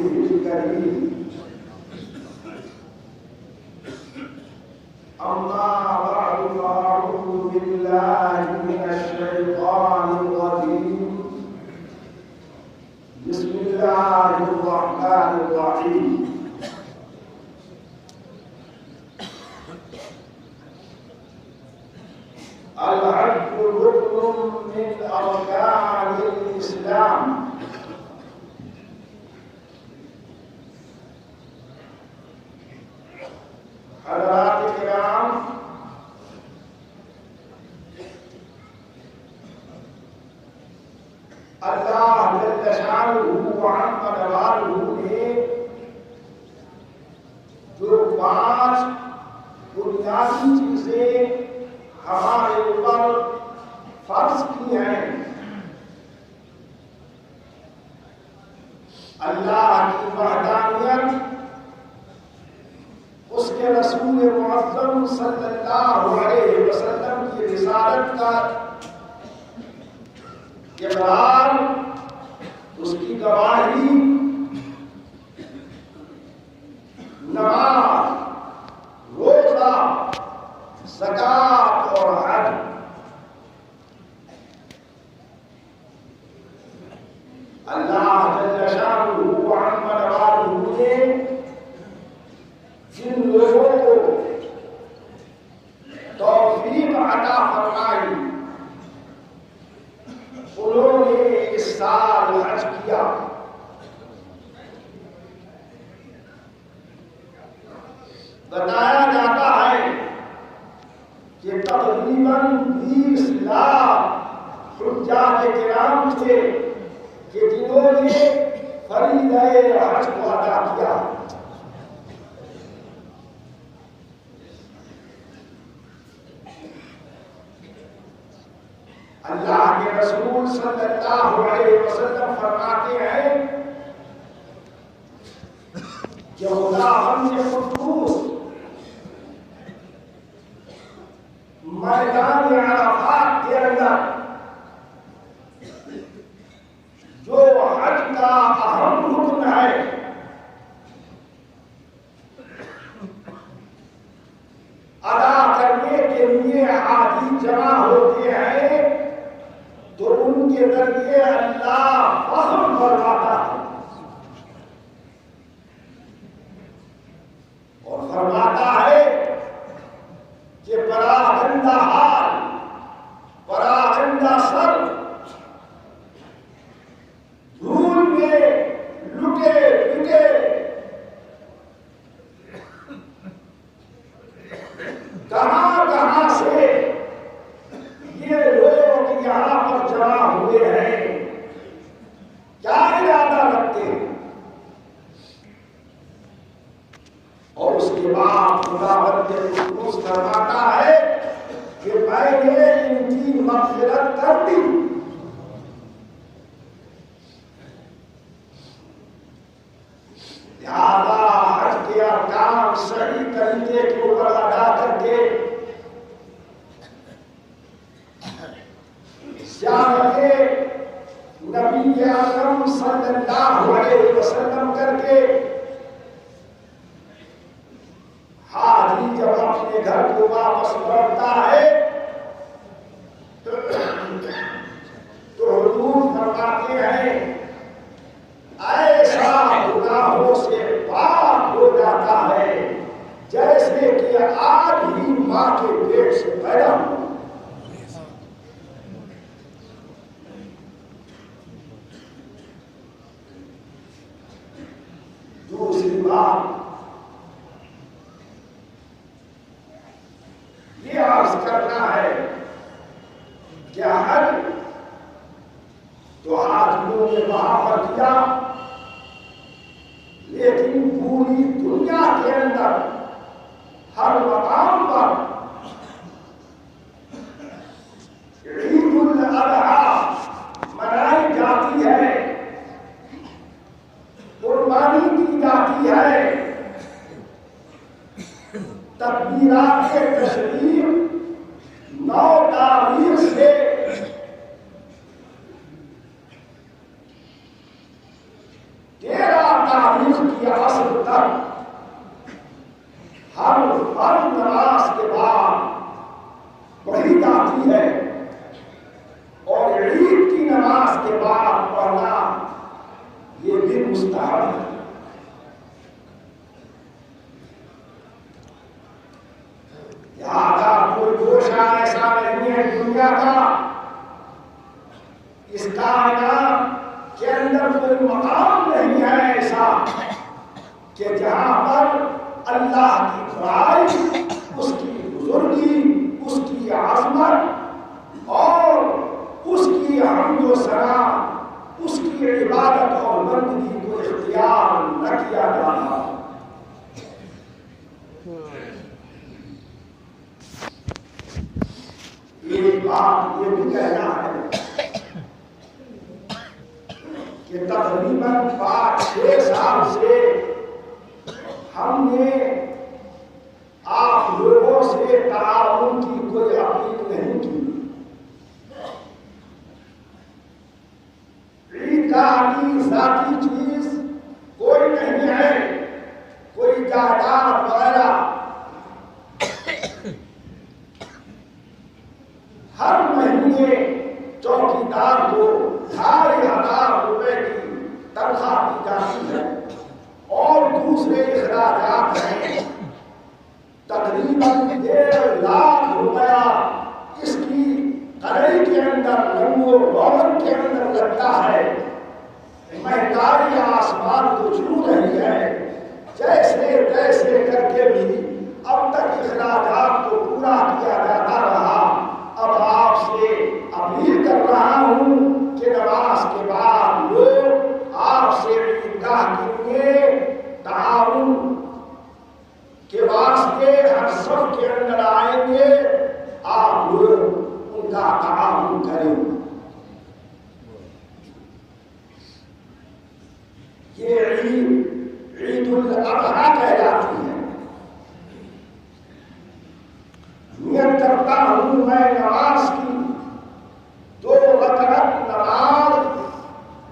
الكريم أما بعد فأعوذ بالله من الشيطان الرجيم بسم الله الرحمن الرحيم الحج ركن من أركان الإسلام حضرات الكرام अल्लाह जल्ल शानुहु व अम्मा नवालुहु ने जो 5 बुनियादी चीजें हमारे ऊपर फर्ज की हैं, अल्लाह की वहदानियत, उसके रसूल मुअज़्ज़म सल्लल्लाहु अलैहि वसल्लम की रिसालत का इक़रार, उसकी गवाही, नमाज, रोजा, ज़कात और हज। अल्लाह जल्ल शानुहु व अम्मा नवालुहु ने जिन लोगों को तौफीक अता फरमाई, उन्होंने इस साल हज किया। बताया जाता है कि तकरीबन 20 लाख हुज्जाज किराम थे कि जिन्होंने फरीज़े हज को अदा किया। अल्लाह के रसूल सल्लल्लाहु अलैहि वसल्लम फरमाते हैं कि खुदावंद कुद्दूस मैदान अराफात के अंदर जो हज का अहम रुकन है, अदा करने के लिए हाजी जमा होते हैं, तो उनके जरिए अल्लाह फज़्ल फरमाता है और फरमाता है कि परागंदा हाल, परागंदा सर, धूल में लुटे पिटे कहां से ये लोग यहां पर जमा हुए हैं, क्या इरादा रखते हैं। और उसके बाद खुदावंद कुद्दूस फरमाता है कि मैंने इनकी मग़फ़िरत कर दी। लिहाजा हज के अरकान सही तरीके के ऊपर अदा करके ज़ियारते नबी अकरम सल्लल्लाहु अलैहि वसल्लम करके हाजी जब अपने घर को वापस लौटता है तो हुजूर फरमाते हैं ऐसा गुनाहों से पाक हो जाता है जैसे कि आज ही मां के पेट से पैदा हुआ। दूसरी बात ये अर्ज करना है कि हज तो हाजियों ने वहां पर किया, लेकिन पूरी दुनिया के अंदर हर मकाम पर ईद-उल अज़हा मनाई जाती है, कुर्बानी की जाती है, तकबीरात तशरीफ 9 तारीख से फर्ज नमाज के बाद पढ़ी जाती है और ईद की नमाज के बाद पढ़ना ये भी मुस्तहब है। कोई गोशा ऐसा नहीं है दुनिया का, इस कायनात के अंदर कोई मकाम नहीं है ऐसा कि जहां पर अल्लाह की बड़ाई, उसकी बुजुर्गी, उसकी आज़मत और उसकी हम्द व सना, उसकी इबादत और बंदगी को इख्तियार न किया जाता। एक बात ये भी कहना है कि तकरीबन 5-6 साल से हमने आप लोगों से ताउन की कोई अपील नहीं की। ईदगाह की जाती चीज कोई नहीं है, कोई जायदाद वगैरह। हर महीने चौकीदार को 2500 रुपए की तनख्वाह दी जाती है और दूसरे अखराजात हैं तकरीबन 1.5 लाख रुपया इसकी कड़ाई के अंदर, रंगो रोगन के अंदर लगता है। महंगाई आसमान को छू रही है। जैसे तैसे करके भी अब तक अखराजात को पूरा किया जाता रहा। अब आपसे अपील कर रहा हूं कि नमाज के बाद लोग आपसे ईदगाह के लिए ताउन के वास्ते हर सब के अंदर आएंगे। आप लोग उनका ताउन करें। ये ईद उल अज़हा कहलाती है। नियत करता हूं मैं नमाज की 2 रकात नमाज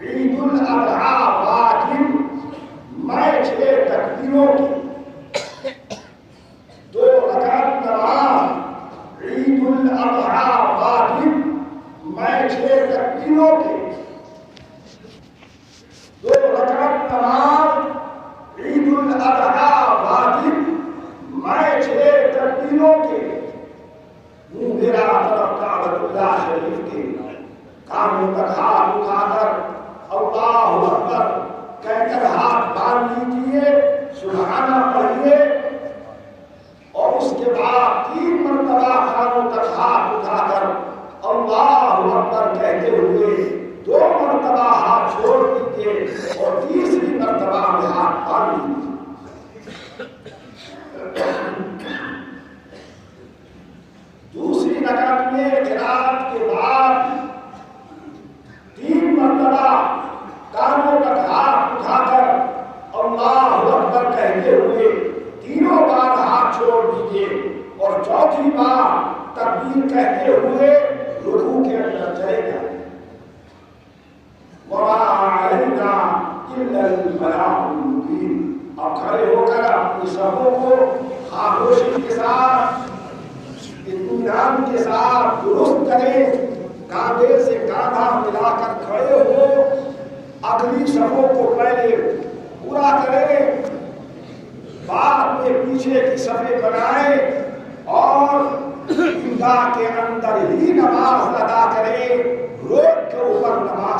ईद उल अज़हा वाजिब मैं 6 तकबीरों की 2 रकात नमाज ईद उल अज़हा वाजिब मैं 6 तकबीरों के 2 रकात नमाज ईद उल अज़हा वाजिब मैं 6 तकबीरों के मेरा तरफ काबतुल्लाह शरीफ के कानों तक हाथ उठाकर अल्लाहु अकबर कहकर हाथ बांध लीजिए, सुभाना पढ़िए और उसके बाद 3 मरतबा कानों तक हाथ उठाकर अल्लाहु अकबर कहते हुए 2 मरतबा हाथ छोड़ दीजिए और तीसरी मरतबा में हाथ बांध लीजिए। दूसरी रकात में क़िराअत के बाद 3 मरतबा कानों तक हाथ उठाकर अल्लाहु अकबर कहते हुए तीनों बार हाथ छोड़ दीजिए और चौथी बार तकबीर कहते हुए रुकू के अंदर चले जाए। वमा अलैना इल्लल बलागुल मुबीन। अब खड़े होकर अपनी सबों को खामोशी के साथ, इत्मीनान के साथ दुरुस्त करें। कांधे से कांधा मिलाकर खड़े हो। अगली सबों को पहले पूरा करें, बाद में पीछे की सफे बनाए और ईदगाह के अंदर ही नमाज अदा करें। रोड के ऊपर नमाज